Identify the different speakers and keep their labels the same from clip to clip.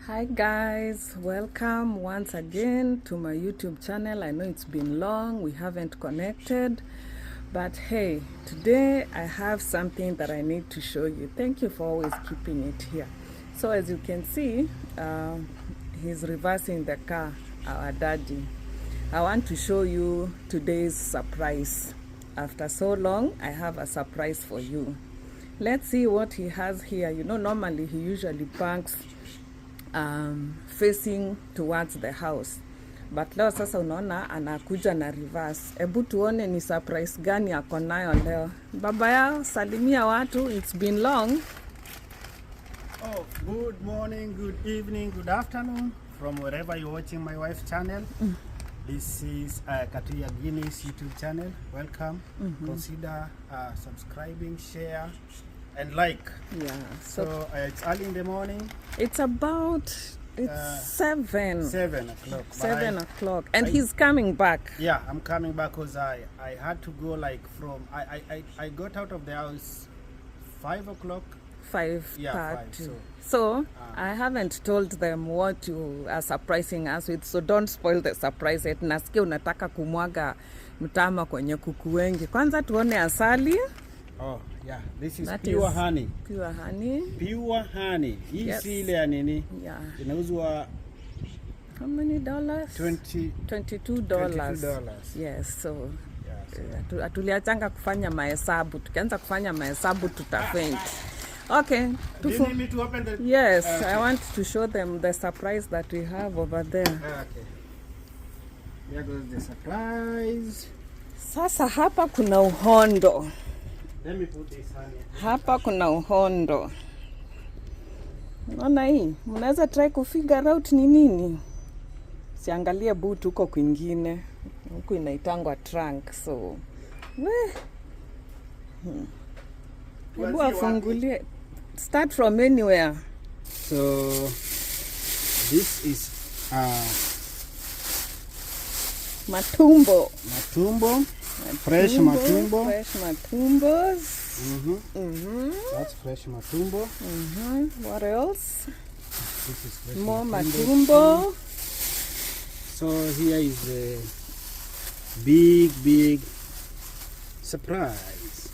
Speaker 1: Hi guys, welcome once again to my YouTube channel. I know it's been long, we haven't connected, but hey, today I have something that I need to show you. Thank you for always keeping it here. So as you can see, he's reversing the car, our daddy. I want to show you today's surprise. After so long, I have a surprise for you. Let's see what he has here. You know, normally he usually parks facing towards the house, but leo sasa unaona anakuja na reverse. Hebu tuone ni surprise gani ako nayo leo. Baba yao, salimia watu, it's been long.
Speaker 2: Oh, good morning, good evening, good afternoon from wherever you're watching my wife's channel. This is Katuya Guinness YouTube channel. Welcome. Consider subscribing, share and like.
Speaker 1: Yeah,
Speaker 2: So it's early in the morning.
Speaker 1: It's about 7
Speaker 2: o'clock.
Speaker 1: 7 o'clock, and he's coming back.
Speaker 2: Yeah, I'm coming back because I had to go like from I got out of the house 5 o'clock.
Speaker 1: 5:30.
Speaker 2: Yeah, 5,
Speaker 1: so I haven't told them what you are surprising us with, so don't spoil the surprise. Nasikia unataka kumwaga mtama kwenye kuku wengi. Kwanza tuone asali.
Speaker 2: Oh, yeah. This is pure honey.
Speaker 1: Pure honey.
Speaker 2: Pure honey. Hii
Speaker 1: Yes.
Speaker 2: si ile ya nini?
Speaker 1: Yeah.
Speaker 2: Inauzwa
Speaker 1: How many dollars?
Speaker 2: $22.
Speaker 1: $22. Yes, so tuliachanga kufanya mahesabu. Tukianza kufanya mahesabu tutafaint. Okay.
Speaker 2: Do you need me to open the...
Speaker 1: Yes, I want to show them the surprise that we have over there.
Speaker 2: Okay. There goes the surprise.
Speaker 1: Sasa hapa kuna uhondo.
Speaker 2: Let me put this honey.
Speaker 1: Hapa kuna uhondo. Unaona hii? Mnaweza try kufigure out ni nini? Siangalie boot huko kwingine. Huko inaitangwa trunk, so hebu afungulie. Start from anywhere.
Speaker 2: So this is
Speaker 1: Matumbo.
Speaker 2: Fresh matumbo.
Speaker 1: Fresh matumbos.
Speaker 2: That's fresh matumbo.
Speaker 1: What else?
Speaker 2: This is fresh
Speaker 1: More matumbo.
Speaker 2: So here is the big surprise.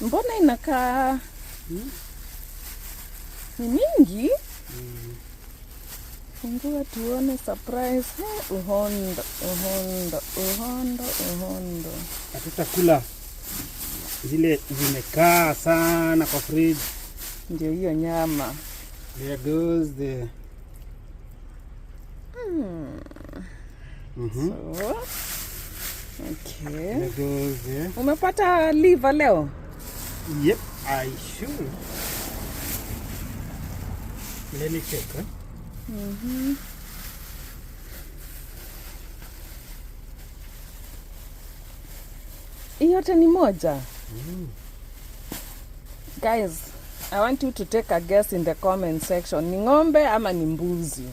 Speaker 1: Mbona inakaa ni mingi? Fungua tuone surprise. Uhondo.
Speaker 2: Hatutakula zile zimekaa sana kwa fridge.
Speaker 1: Ndio hiyo nyama.
Speaker 2: There goes the
Speaker 1: So, okay.
Speaker 2: There goes the...
Speaker 1: Umepata liver leo?
Speaker 2: Yep, I should. Let me check, huh?
Speaker 1: Hii yote ni moja. Guys, I want you to take a guess in the comment section. Ni ng'ombe ama ni mbuzi?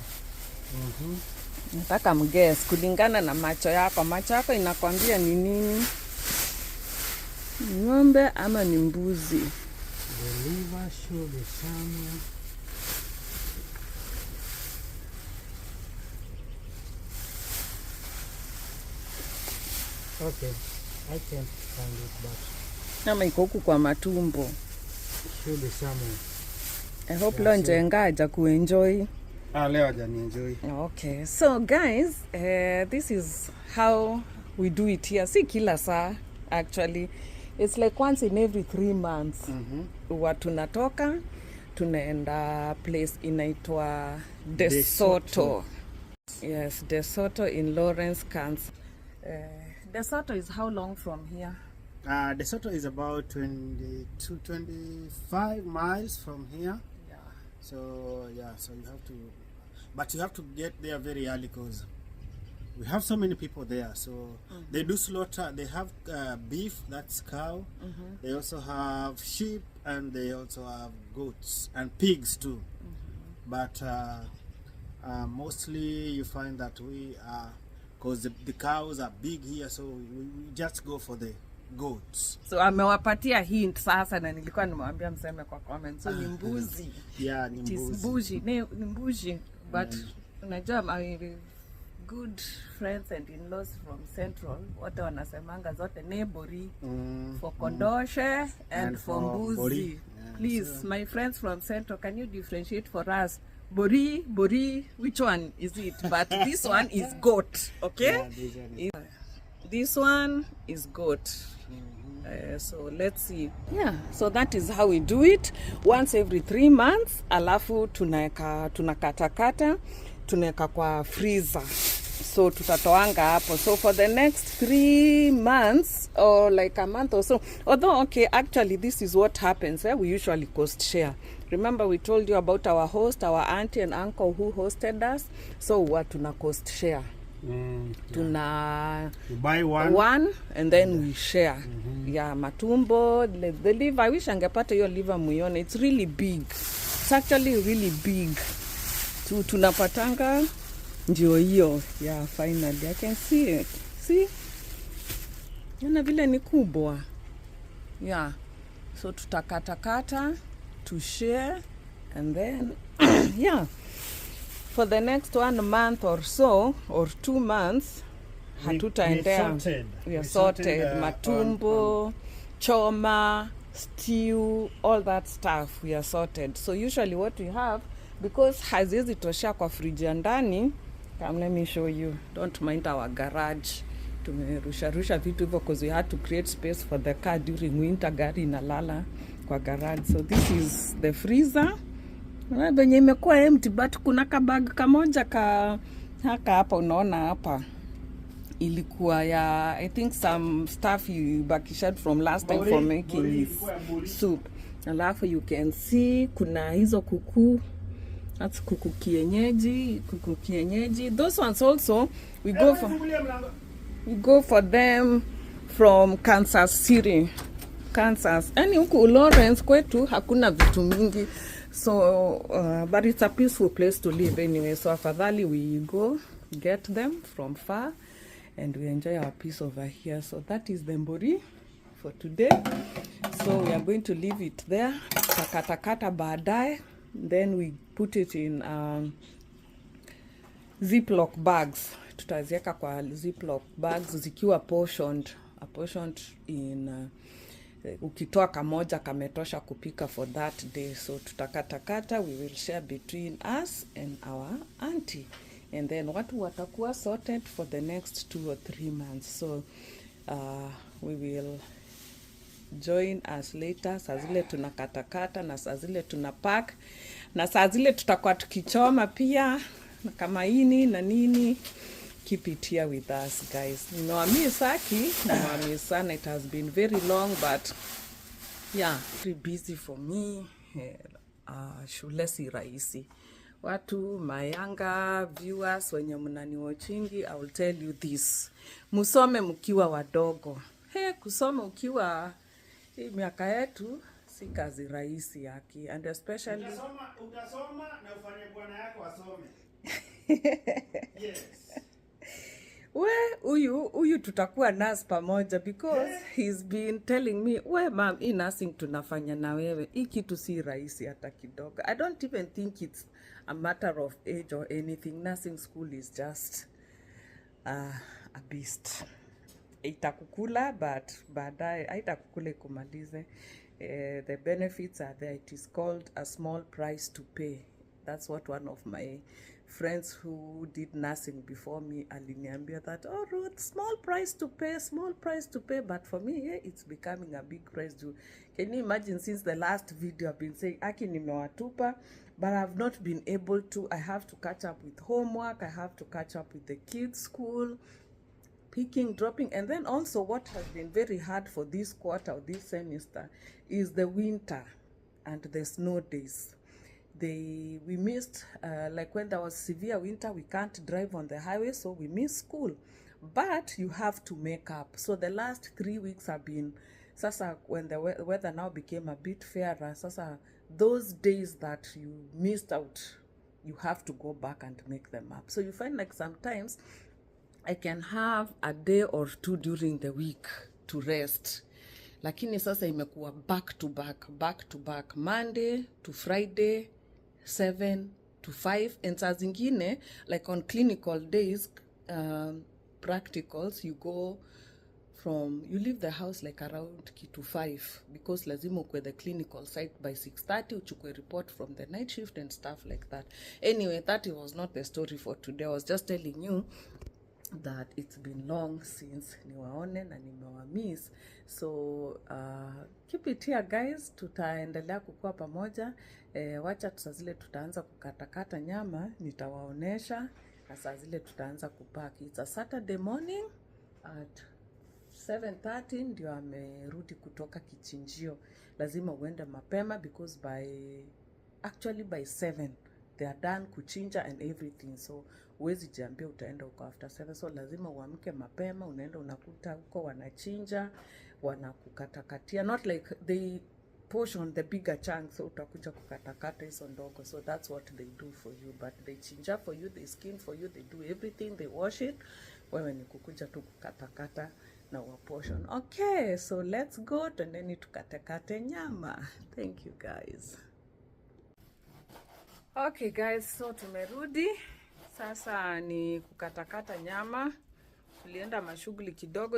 Speaker 1: Nataka mguess kulingana na macho yako. Macho yako inakwambia ni nini? Ni ng'ombe ama ni mbuzi?
Speaker 2: The liver should be somewhere. Okay, I can't find it, but
Speaker 1: Ama iko huku kwa matumbo.
Speaker 2: it should be somewhere.
Speaker 1: I hope leo njenga haja kuenjoy.
Speaker 2: Leo hajani enjoy.
Speaker 1: Okay, so guys, this is how we do it here. Si kila saa, actually. It's like once in every 3 months. Huwa tunatoka, tunaenda place inaitwa DeSoto. Yes, DeSoto in Lawrence, Kansas. DeSoto is how long from here?
Speaker 2: DeSoto is about 25 miles from here.
Speaker 1: Yeah.
Speaker 2: So yeah, so you have to, but you have to get there very early because we have so many people there. So they do slaughter. They have beef, that's cow. They also have sheep, and they also have goats and pigs too. But mostly you find that we because the cows are big here, so we just go for the goats.
Speaker 1: So amewapatia hint sasa, na nilikuwa nimewambia mseme kwa comment. So ni mbuzi.
Speaker 2: Yeah, ni mbuzi.
Speaker 1: Ni mbuzi. But unajua my good friends and in-laws from Central, wote wanasemanga zote ne bori for kondoshe and for mbuzi. Yeah, please, so my friends from Central, can you differentiate for us? Bori, which one is it? But this one is goat, okay? Yeah, this one is goat. So let's see. Yeah, so that is how we do it. Once every 3 months, alafu tunakatakata, tunaweka kwa freezer. So tutatoanga hapo. So for the next 3 months or like a month or so, although okay, actually this is what happens. We usually cost share. Remember we told you about our host, our auntie and uncle who hosted us. So what tuna cost share. Tuna
Speaker 2: you buy
Speaker 1: one and then we share. Yeah, matumbo, the liver. I wish angepata hiyo liver muione. It's really big. It's actually really big. Tunapatanga ndio hiyo. Yeah, finally I can see it. See? Yana vile ni kubwa. Yeah. So tutakatakata to share and then yeah. For the next 1 month or so or 2 months hatutaendea. We are sorted. Matumbo, choma, stew, all that stuff we are sorted. So usually what we have, because hazizi tosha kwa friji ya ndani, come let me show you. Don't mind our garage. Tumerusha vitu hivyo because we had to create space for the car during winter. Gari inalala kwa garage. So this is the freezer. Benye imekuwa empty, but kuna kabag kamoja haka hapa unaona hapa. Ilikuwa ya I think some stuff you bakished from last time for making soup. Alafu you can see kuna hizo kuku. That's kuku kienyeji. Those ones also we go for them from Kansas City. Kansas. Yaani huku Lawrence kwetu hakuna vitu mingi. So but it's a peaceful place to live anyway. So afadhali we go get them from far and we enjoy our peace over here. So that is the mbori for today. So we are going to leave it there. Takatakata baadaye. Then we put it in Ziploc bags. Tutazieka kwa Ziploc bags zikiwa portioned in ukitoa kamoja kametosha kupika for that day. So tutakatakata, we will share between us and our auntie. And then watu watakuwa sorted for the next 2 or 3 months. So we will join us later. Saa zile tunakatakata na saa zile tunapack na saa zile tutakuwa tukichoma pia kama ini na nini. Keep it here with us, guys. Nimewamiss sana. It has been very long, but yeah, very busy for me. Shule si rahisi. Watu mayanga viewers wenye mnani watchingi, I will tell you this. Musome mkiwa wadogo. Kusoma ukiwa miaka yetu si kazi rahisi yake, and especially utasoma na ufanye bwana yako asome. Yes. Huyu tutakuwa nurse pamoja because he's been telling me, mom, hii nursing tunafanya na wewe, hii kitu si rahisi hata kidogo. I don't even think it's a matter of age or anything. Nursing school is just a beast. Itakukula, but baadaye haitakukula kumalize. The benefits are there. It is called a small price to pay. That's what one of my friends who did nursing before me aliniambia that, Ruth, small price to pay. But for me, it's becoming a big price too. Can you imagine, since the last video I've been saying, aki nimewatupa, but I've not been able to. I have to catch up with homework. I have to catch up with the kids' school, picking, dropping. And then also what has been very hard for this quarter or this semester is the winter and the snow days. We missed, like when there was severe winter, we can't drive on the highway, so we missed school. But you have to make up. So the last 3 weeks have been, sasa when the weather now became a bit fairer, sasa those days that you missed out, you have to go back and make them up. So you find like sometimes I can have a day or two during the week to rest. Lakini sasa imekuwa back to back, Monday to Friday 7 to 5, and saa zingine like on clinical days, practicals, you leave the house like around kitu 5 because lazima ukwe the clinical site by 6:30, uchukue report from the night shift and stuff like that. Anyway, that was not the story for today. I was just telling you that it's been long since niwaone na nimewamiss, so keep it here guys. Tutaendelea kukua pamoja. Wacha saa zile tutaanza kukatakata nyama nitawaonesha, na saa zile tutaanza kupaki. It's a Saturday morning at 7:30 ndio amerudi kutoka kichinjio. Lazima uende mapema because by 7 they are done kuchinja and everything, so uwezi jiambia utaenda huko after 7, so lazima uamke mapema, unaenda unakuta huko wanachinja, wanakukatakatia, not like they portion the bigger chunks, so utakuja kukatakata hizo ndogo. So that's what they do for you, but they chinja for you, they skin for you, they do everything, they wash it. Wewe ni kukuja tu kukatakata na wa portion. Okay, so let's go tuendeni tukatakate nyama. Thank you guys. Okay guys, so tumerudi. Sasa ni kukatakata nyama. Tulienda mashughuli kidogo.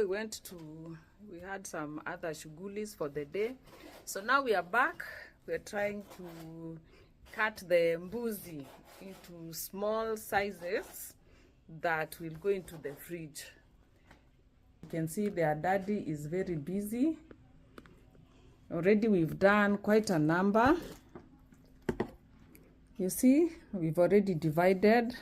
Speaker 1: We had some other shughulis for the day. So now we are back. We are trying to cut the mbuzi into small sizes that will go into the fridge. You can see their daddy is very busy. Already we've done quite a number. You see, we've already divided.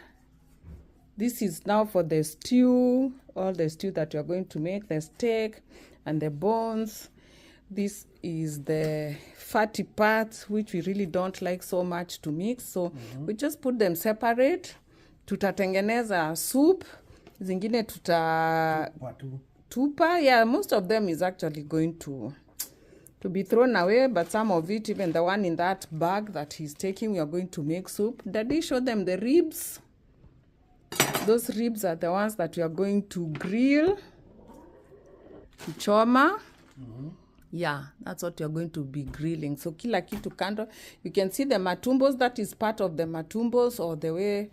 Speaker 1: This is now for the stew, all the stew that we are going to make, the steak and the bones. This is the fatty parts, which we really don't like so much to mix. So we just put them separate. Tutatengeneza soup. Zingine tupa. Yeah, most of them is actually going to be thrown away, but some of it, even the one in that bag that he's taking, we are going to make soup. Daddy showed them the ribs. Those ribs are the ones that we are going to grill, choma. Yeah, that's what you're going to be grilling. So kila kitu kando. You can see the matumbos. That is part of the matumbos, or the way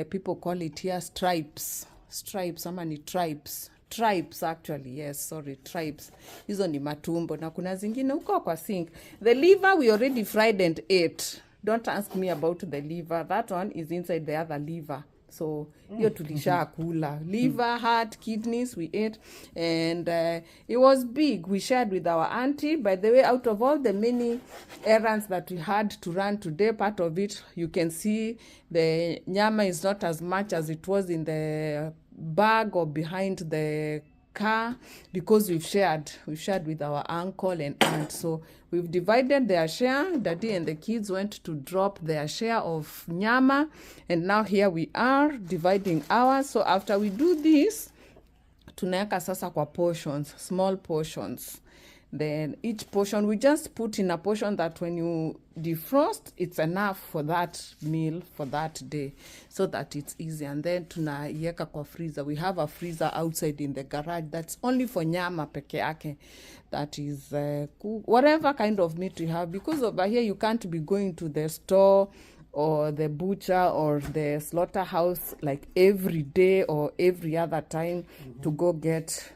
Speaker 1: people call it here, stripes. Stripes, ama ni tribes. Tribes actually, yes, sorry, tribes. Hizo ni matumbo. Na kuna zingine huko kwa sink. The liver we already fried and ate. Don't ask me about the liver. That one is inside the other liver. So hiyo tulisha kula. Liver, heart, kidneys we ate, and it was big. We shared with our auntie. By the way, out of all the many errands that we had to run today, part of it, you can see the nyama is not as much as it was in the bag or behind the car, because we've shared with our uncle and aunt. So we've divided their share. Daddy and the kids went to drop their share of nyama, and now here we are dividing ours. So after we do this, tunaweka sasa kwa portions, small portions. Then each portion we just put in a portion that when you defrost, it's enough for that meal for that day, so that it's easy. And then tunaiweka kwa freezer. We have a freezer outside in the garage that's only for nyama peke yake. That is whatever kind of meat you have, because over here you can't be going to the store or the butcher or the slaughterhouse like every day or every other time to go get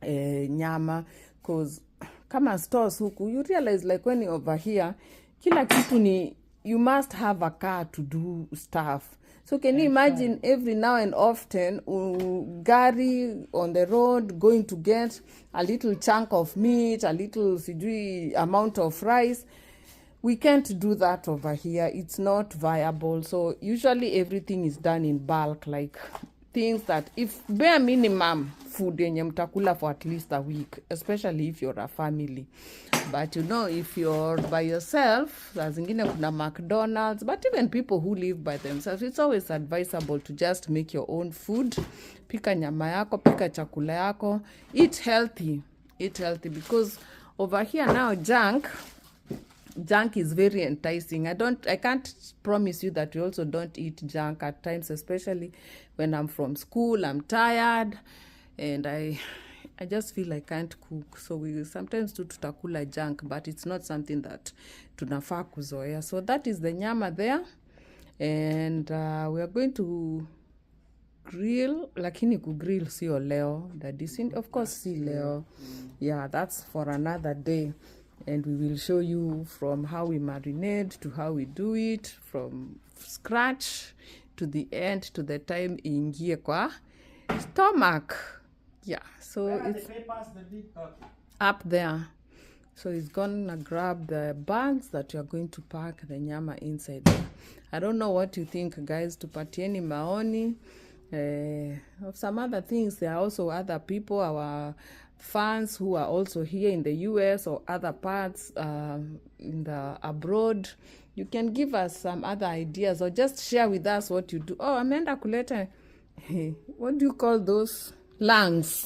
Speaker 1: nyama. Because kama stores huku, you realize like when you're over here, kila kitu ni, you must have a car to do stuff. So can you imagine every now and often, gari on the road going to get a little chunk of meat, a little amount of rice. We can't do that over here. It's not viable. So usually everything is done in bulk, like things that if bare minimum food yenye mtakula for at least a week, especially if you're a family. But you know, if you're by yourself, saa zingine kuna McDonald's, but even people who live by themselves, it's always advisable to just make your own food. Pika nyama yako, pika chakula yako, eat healthy, because over here now junk is very enticing. I can't promise you that we also don't eat junk at times, especially when I'm from school, I'm tired, and I just feel I can't cook, so we sometimes do tutakula junk, but it's not something that tunafaa kuzoea. So that is the nyama there, and we are going to grill, lakini kugrill sio leo, of course si leo. Yeah, that's for another day, and we will show you from how we marinate to how we do it from scratch to the end, to the time ingie kwa stomach. Yeah, so it's up there. So he's gonna grab the bags that you're going to pack the nyama inside there. I don't know what you think, guys. Tupatieni maoni of some other things. There are also other people, our fans, who are also here in the US or other parts in the abroad. You can give us some other ideas or just share with us what you do. Oh, ameenda kuleta what do you call those lungs?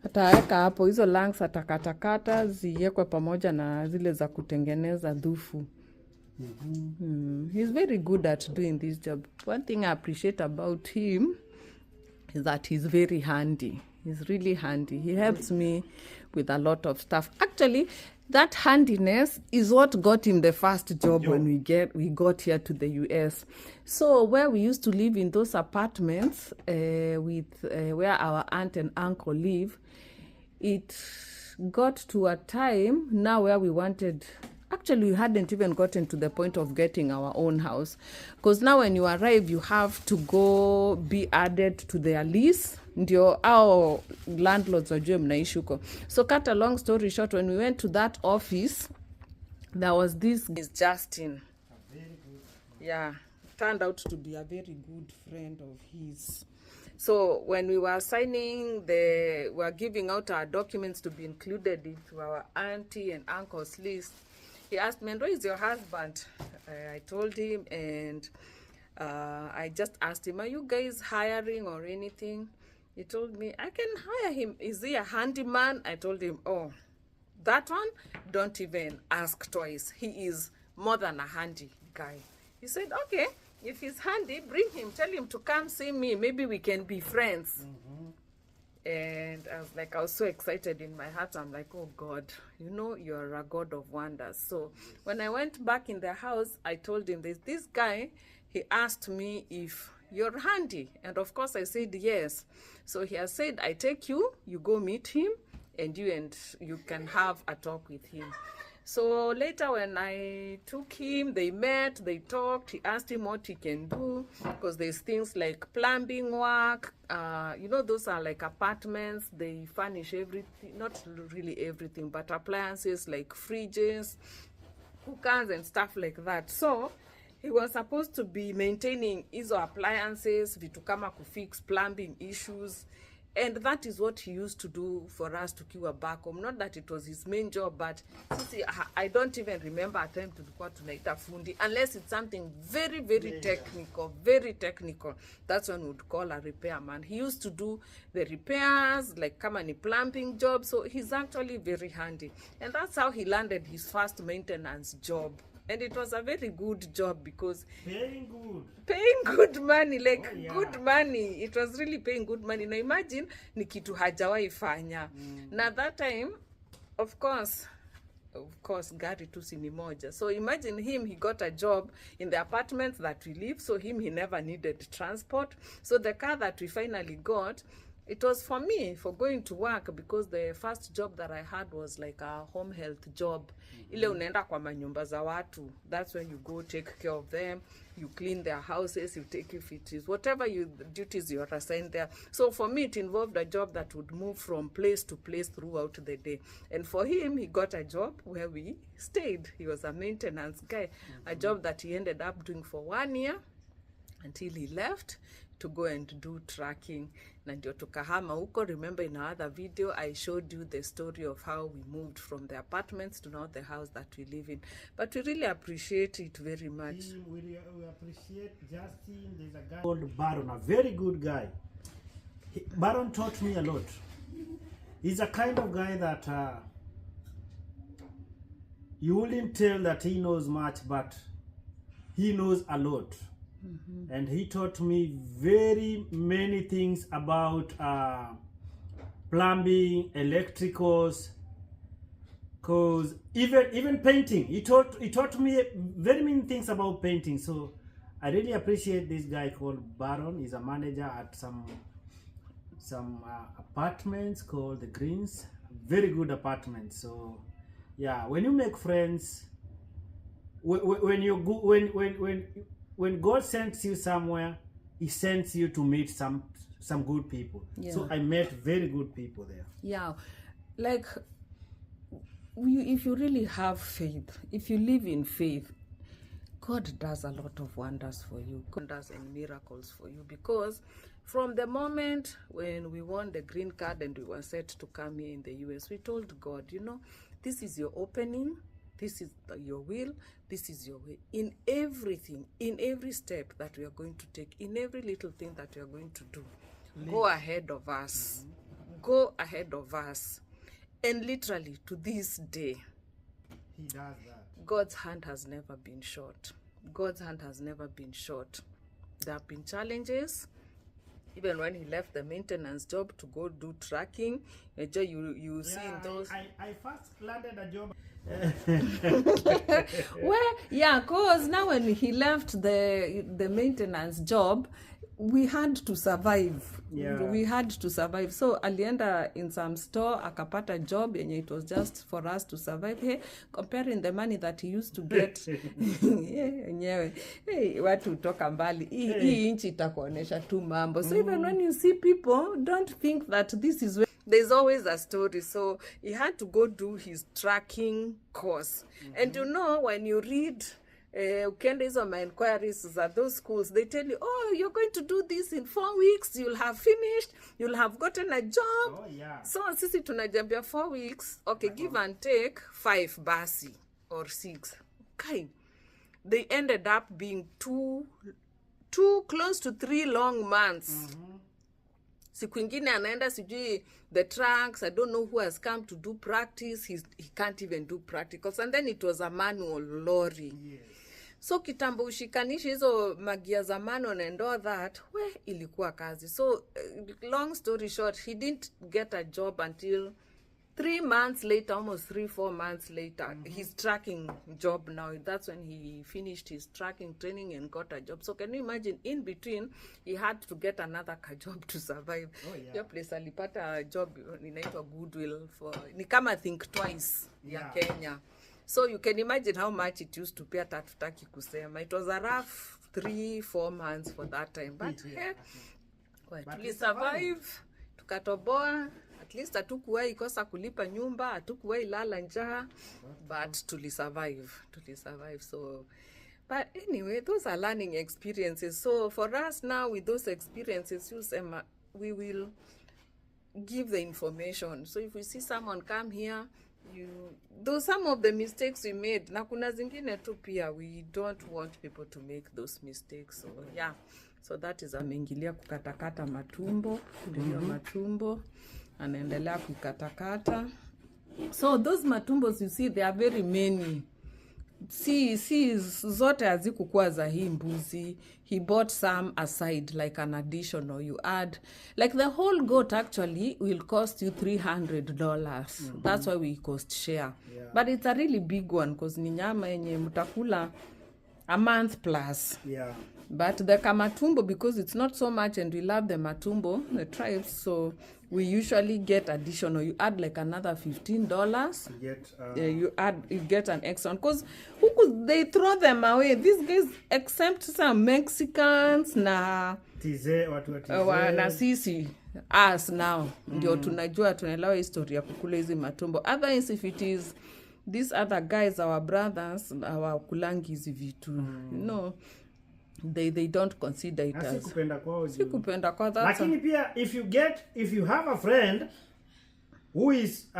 Speaker 1: Ataweka hapo hizo lungs, atakatakata ziwekwe pamoja na zile za kutengeneza dhufu. He's very good at doing this job. One thing I appreciate about him is that he's very handy. He's really handy. He helps me with a lot of stuff. Actually, that handiness is what got him the first job when we got here to the US. So where we used to live in those apartments where our aunt and uncle live, it got to a time now where we wanted, actually we hadn't even gotten to the point of getting our own house, because now when you arrive you have to go be added to their lease, ndio our landlords wajue mnaishi huko. So cut a long story short, when we went to that office, there was this Justin. Yeah, turned out to be a very good friend of his. So when we were signing, we were giving out our documents to be included into our auntie and uncle's list, he asked me, where is your husband? I told him, and I just asked him, are you guys hiring or anything? He told me, I can hire him. Is he a handyman? I told him, oh, that one, don't even ask twice. He is more than a handy guy. He said, okay, if he's handy, bring him. Tell him to come see me. Maybe we can be friends. And I was so excited in my heart. I'm like, oh God, you know, you're a God of wonders. So when I went back in the house, I told him, there's this guy, he asked me if you're handy. And of course I said yes. So he has said, I take you, you go meet him, and you can have a talk with him. So later when I took him, they met, they talked, he asked him what he can do, because there's things like plumbing work, you know, those are like apartments, they furnish everything, not really everything, but appliances like fridges, cookers and stuff like that. So he was supposed to be maintaining hizo appliances, vitu kama kufix plumbing issues. And that is what he used to do for us tukiwa back home. Not that it was his main job, but see, I don't even remember a time tulikuwa tunaita fundi, unless it's something very, very technical, very technical. That's when we would call a repairman. He used to do the repairs, like kama ni plumbing job. So he's actually very handy. And that's how he landed his first maintenance job. And it was a very good job because paying good money, like good money. It was really paying good money. Now imagine ni kitu hajawahi fanya. Now that time, of course, gari tu si ni moja. So imagine him, he got a job in the apartments that we live. So he never needed transport. So the car that we finally got, it was for me, for going to work, because the first job that I had was like a home health job. Ile unaenda kwa manyumba za watu. That's when you go take care of them. You clean their houses, you take if it is whatever duties you are assigned there. So for me, it involved a job that would move from place to place throughout the day. And for him, he got a job where we stayed. He was a maintenance guy. A job that he ended up doing for 1 year until he left to go and do tracking. Na ndio tukahama huko. Remember in our other video, I showed you the story of how we moved from the apartments to now the house that we live in. But we really appreciate it very much.
Speaker 2: We appreciate Justin. There's a guy called Baron, a very good guy. Baron taught me a lot. He's a kind of guy that you wouldn't tell that he knows much, but he knows a lot. And he taught me very many things about
Speaker 3: plumbing, electricals, cause even painting. He taught me very many things about painting. So I really appreciate this guy called Baron. He's a manager at some apartments called the Greens. Very good apartments. So yeah, when you make friends, when you go, when God sends you somewhere, He sends you to meet some good people.
Speaker 1: Yeah.
Speaker 3: So I met very good people there.
Speaker 1: Yeah, like if you really have faith, if you live in faith, God does a lot of wonders for you. God does and miracles for you, because from the moment when we won the green card and we were set to come here in the US, we told God, you know, this is your opening, this is your will, this is your way. In everything, in every step that we are going to take, in every little thing that we are going to do, go ahead of us. Go ahead of us. And literally to this day,
Speaker 3: He does that.
Speaker 1: God's hand has never been short. God's hand has never been short. There have been challenges. Even when he left the maintenance job to go do tracking, you see in those.
Speaker 3: I first landed a job.
Speaker 1: Well, yeah, cause now when he left the maintenance job, we had to survive.
Speaker 3: Yeah.
Speaker 1: We had to survive. So alienda in some store akapata job yenye it was just for us to survive. Hey, comparing the money that he used to get. Yenyewe. Hey, watu toka mbali. Hii inchi itakuonesha tu mambo. So even when you see people, don't think that this is where there's always a story. So he had to go do his tracking course. And you know, when you read ukienda hizo my inquiries at those schools, they tell you, oh, you're going to do this in 4 weeks, you'll have finished, you'll have gotten a job.
Speaker 3: Oh, yeah.
Speaker 1: So sisi tunajambia 4 weeks, okay, give and take 5 basi or 6. Okay. They ended up being two close to 3 long months. Siku ingine anaenda sijui the tracks, I don't know who has come to do practice, he can't even do practicals, and then it was a manual lorry.
Speaker 3: Yes.
Speaker 1: So kitambo ushikanishi hizo magia za manual and all that, ilikuwa kazi. So long story short, he didn't get a job until 3 months later, almost 3-4 months later. His tracking job now, that's when he finished his tracking training and got a job. So can you imagine, in between he had to get another job to survive.
Speaker 3: Oh, yeah.
Speaker 1: Your place alipata job inaitwa Goodwill for ni kama Think Twice ya Kenya. So you can imagine how much it used to pay. Tatutaki kusema. It was a rough 3-4 months for that time, but we survive, tukatoboa. At least hatukuwahi kosa kulipa nyumba, hatukuwahi lala njaa, but tulisurvive. So, but anyway, those are learning experiences. So for us now, with those experiences, we will give the information. So if we see someone come here, though some of the mistakes we made, na kuna zingine tu pia, we don't want people to make those mistakes. So yeah, so that is ameingilia kukatakata matumbo, ndio matumbo. Anaendelea kukatakata. So those matumbos you see, there are very many. Si zote hazikukuwa za hii mbuzi. He bought some aside, like an additional. You add, like the whole goat actually will cost you $300. That's why we cost share. Yeah. But it's a really big one, because ni nyama yenye mutakula a month plus.
Speaker 3: Yeah.
Speaker 1: But the kamatumbo, because it's not so much, and we love the matumbo, the tribes, so we usually get additional. You add like another $15. You get an extra, because who could they throw them away? These guys, except some Mexicans na na sisi us now ndio tunajua tunaelewa historia kukula hizi matumbo. Otherwise, if it is these other guys, our brothers, our kulangi hizi vitu, no. They don't consider it as sikupenda kwao.
Speaker 3: Lakini pia if you have a friend who is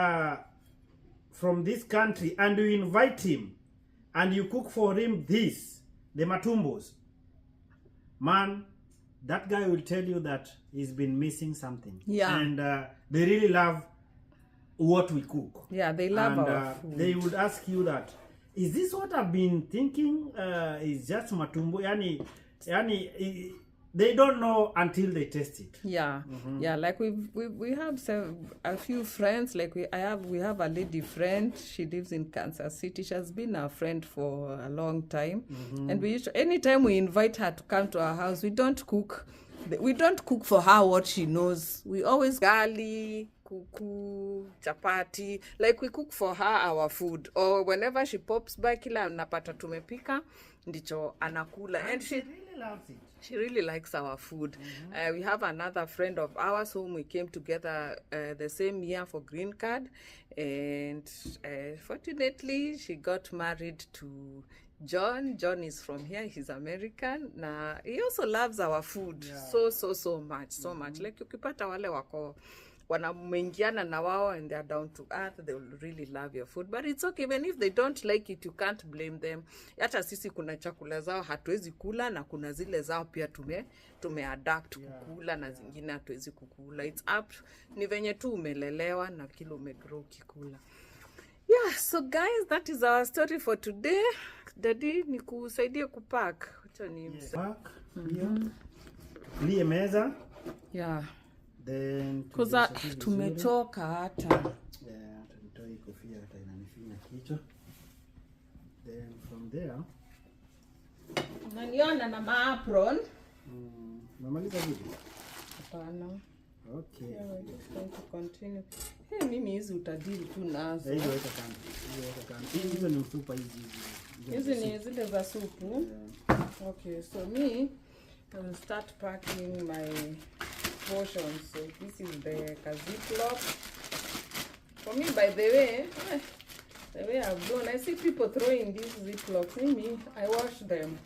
Speaker 3: from this country and you invite him and you cook for him the matumbos, man, that guy will tell you that he's been missing something.
Speaker 1: Yeah.
Speaker 3: And they really love what we cook.
Speaker 1: Yeah, they love our food.
Speaker 3: They would ask you that, is this what I've been thinking? Is just matumbo? Yani, they don't know until they test it.
Speaker 1: Yeah, yeah. Like we have a few friends. Like we have a lady friend. She lives in Kansas City. She has been our friend for a long time, and anytime we invite her to come to our house, we don't cook for her what she knows. We always gali, kuku, chapati. Like we cook for her our food, or whenever she pops by, kila napata tumepika, ndicho anakula, and she
Speaker 3: Really loves it.
Speaker 1: She really likes our food. We have another friend of ours whom we came together the same year for green card, and fortunately she got married to John. John is from here. He's American. Na he also loves our food so much. Like ukipata wale wako wanamwingiana na wao and they're down to earth, they will really love your food. But it's okay, even if they don't like it, you can't blame them. Hata sisi kuna chakula zao hatuwezi kula, na kuna zile zao pia tumeadapt kukula, na zingine hatuwezi kukula. It's up, ni venye tu umelelewa na kile umegrow kikula. Yeah, so guys, that is our story for today. Daddy, nikusaidie kupack. Acha ni
Speaker 3: Pack hiyo. Meza.
Speaker 1: Yeah.
Speaker 3: Then
Speaker 1: Kuza tumechoka hata.
Speaker 3: Yeah, tutoi kofia hata inanifinya kichwa. Then from there,
Speaker 1: unaniona na apron.
Speaker 3: Namaliza video.
Speaker 1: Hapana.
Speaker 3: Okay.
Speaker 1: Yeah, we're just going to continue. Hey, mimi hizi utadili tu nazo.
Speaker 3: Hizo weka kando. Hizo ni mfupa hizi.
Speaker 1: Hizi ni zile za supu.
Speaker 3: Yeah.
Speaker 1: Okay, so me, I will start packing my portions. So this is the Ziploc. For me, by the way I've done, I see people throwing these Ziplocs. Mimi, I wash them.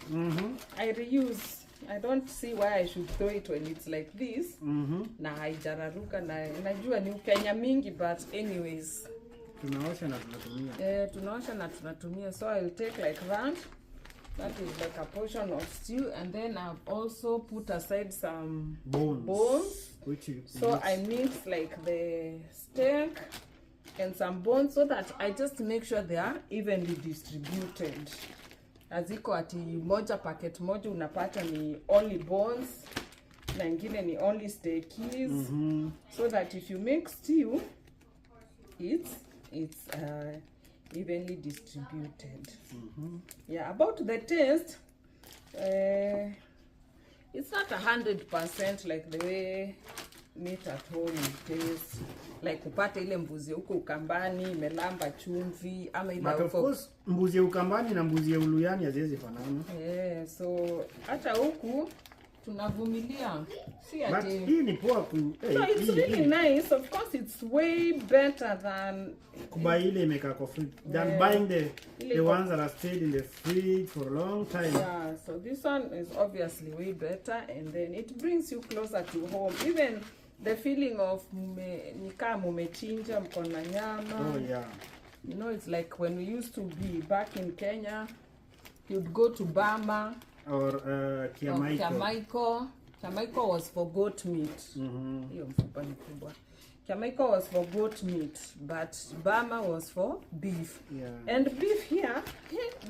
Speaker 1: I reuse. I don't see why I should throw it when it's like this. Na haijararuka, na najua ni Kenya mingi, but anyways.
Speaker 3: Tunaosha na tunatumia.
Speaker 1: Tunaosha na tunatumia. So I'll take like that. That is like a portion of stew, and then I've also put aside some bones. So I mix like the steak and some bones, so that I just make sure they are evenly distributed. Aziko ati moja packet moja unapata ni only bones, na ingine ni only steakies. So that if you make stew, it's evenly distributed. Yeah, about the taste, it's not 100% like the way meat at home tastes. Like upate ile mbuzi huko Ukambani imelamba chumvi, ama ile
Speaker 3: huko. But of course mbuzi ya Ukambani na mbuzi ya Uluyani haziwezi fanana.
Speaker 1: Yeah, so hata huku tunavumilia. See
Speaker 3: but hii ni poa ku
Speaker 1: so it's really nice. Of course it's way better than
Speaker 3: kubai ile imeka kwa fridge than buying the ones that are stayed in the fridge for a long time.
Speaker 1: Yeah, so this one is obviously way better, and then it brings you closer to home. Even the feeling of nika mumechinja mko na nyama.
Speaker 3: Oh yeah.
Speaker 1: You know, it's like when we used to be back in Kenya, you'd go to Bama
Speaker 3: or Kiamaiko.
Speaker 1: Kiamaiko was for goat meat. Hiyo mfupa ni kubwa. Kiamaiko was for goat meat, but Bama was for beef.
Speaker 3: Yeah.
Speaker 1: And beef here,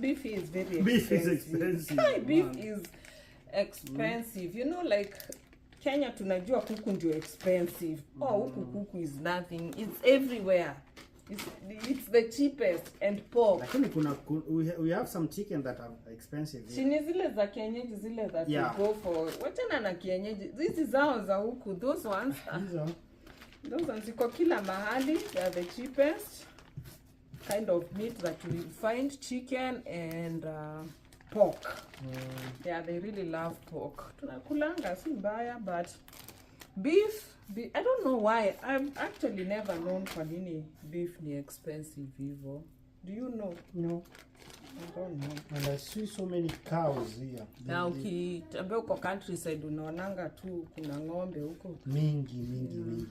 Speaker 1: beef is very expensive.
Speaker 3: Beef is expensive.
Speaker 1: Beef is expensive. You know, like Kenya tunajua kuku ndio expensive. Huku kuku is nothing. It's everywhere. It's the cheapest, and pork.
Speaker 3: Lakini we have some chicken that are expensive.
Speaker 1: Chini zile za kienyeji, zile that you go for. Wachana na kienyeji. Hizi zao za huku, those ones ziko kila mahali. They are the cheapest kind of meat that you will find. Chicken and pork. Yeah, they really love pork. Tunakulanga si mbaya, but beef, I don't know why. I've actually never known kwa nini beef ni expensive hivyo. Do you know?
Speaker 3: No.
Speaker 1: I don't know.
Speaker 3: And I see so many cows here.
Speaker 1: Na ukitembea uko countryside unaonanga tu kuna ng'ombe huko.
Speaker 3: Mingi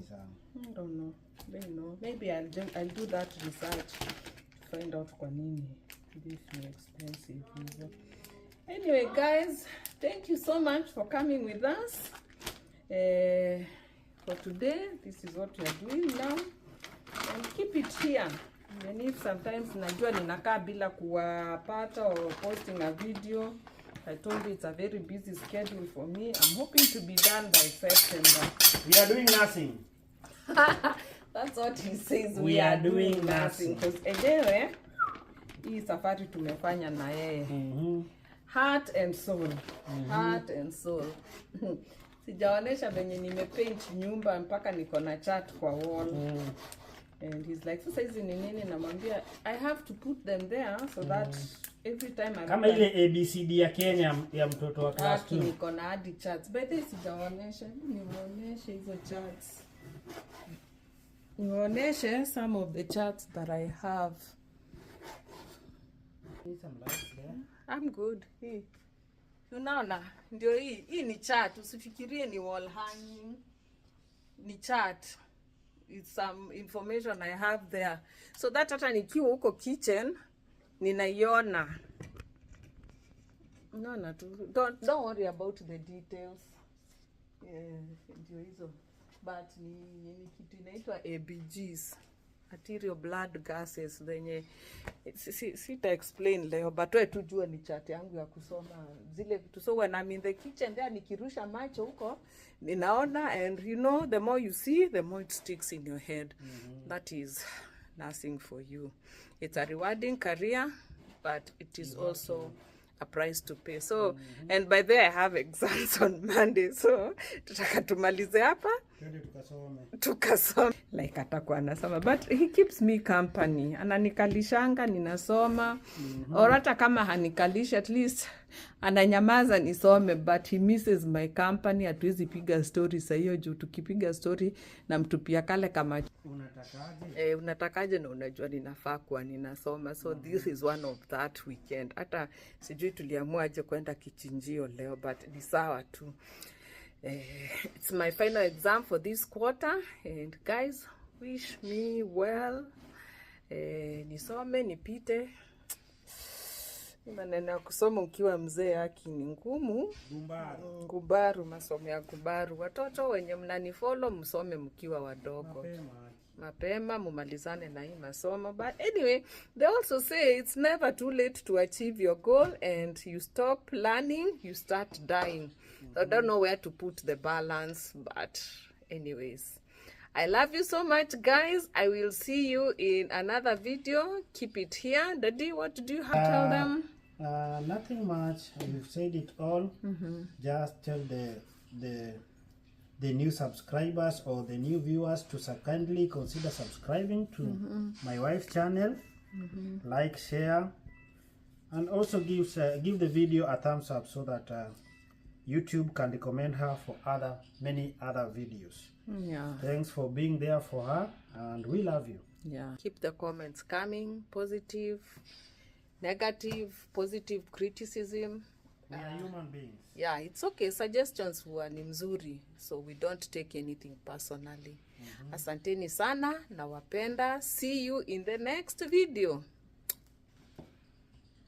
Speaker 3: sana.
Speaker 1: I don't know. They know. Maybe I'll do that research to find out kwa nini beef ni expensive hivyo. Anyway, guys, thank you so much for coming with us. For today, this is what we are doing now, and keep it here. Even if sometimes najua ninakaa bila kuwapata or posting a video, I told you it's a very busy schedule for me. I'm hoping to be done by September.
Speaker 3: We are doing nothing.
Speaker 1: That's what he says.
Speaker 3: We are doing nothing.
Speaker 1: Because enyewe hii safari tumefanya na yeye. Heart and soul. Heart and soul. Sijaonesha venye nimepaint nyumba mpaka niko na chart kwa wall. And he's like, sasa hizi ni nini? Namwambia I have to put them there so that every time I
Speaker 3: kama ile ABCD ya Kenya ya mtoto wa class 2.
Speaker 1: Niko na hadi charts. By the way, sijaonesha. Nimeonesha hizo charts. Nimeonesha some of the charts that I have.
Speaker 3: Need some lights there.
Speaker 1: I'm good. Hii. Unaona? Ndio hii. Hii ni chart. Usifikirie ni wall hanging. Ni chart. It's some information I have there. So that hata nikiwa huko kitchen, ninaiona. Unaona tu. Don't worry about the details. Ndio hizo. But ni kitu inaitwa ABGs. Arterial blood gases zenye sita explain leo, but wewe tujue ni chart yangu ya kusoma zile vitu. So when I'm in the kitchen there, nikirusha macho huko ninaona, and you know, the more you see, the more it sticks in your head. That is nursing for you. It's a rewarding career, but it is also a price to pay. So and by there I have exams on Monday, so tutaka tumalize hapa tukasome like atakuwa anasoma, but he keeps me company, ananikalishanga ninasoma, or hata kama hanikalishi at least ananyamaza nisome, but he misses my company. Hatuwezi piga story saa hiyo juu tukipiga story na mtupia kale kama unatakaje na unajua ninafaa kuwa ninasoma. So this is one of that weekend. Hata sijui tuliamua aje kwenda kichinjio leo, but ni sawa tu. It's my final exam for this quarter, and guys, wish me well. Nisome nipite. Maneno ya kusoma ukiwa mzee haki ni ngumu. Gubaru, masomo ya gubaru. Watoto wenye mnanifollow msome mkiwa wadogo. Mapema mumalizane na hii masomo. But anyway, they also say it's never too late to achieve your goal, and you stop learning, you start dying. So I don't know where to put the balance, but anyways, I love you so much, guys. I will see you in another video. Keep it here. Daddy, what do you have to tell them?
Speaker 3: Nothing much. You've said it all. Just tell the new subscribers or the new viewers to kindly consider subscribing to my wife's channel. Like, share, and also give the video a thumbs up so that YouTube can recommend her for many other videos.
Speaker 1: Yeah.
Speaker 3: Thanks for being there for her, and we love you.
Speaker 1: Yeah. Keep the comments coming. Positive, negative, positive criticism.
Speaker 3: We are human beings.
Speaker 1: Yeah, it's okay. Suggestions huwa ni mzuri, so we don't take anything personally. Asanteni sana, nawapenda. See you in the next video.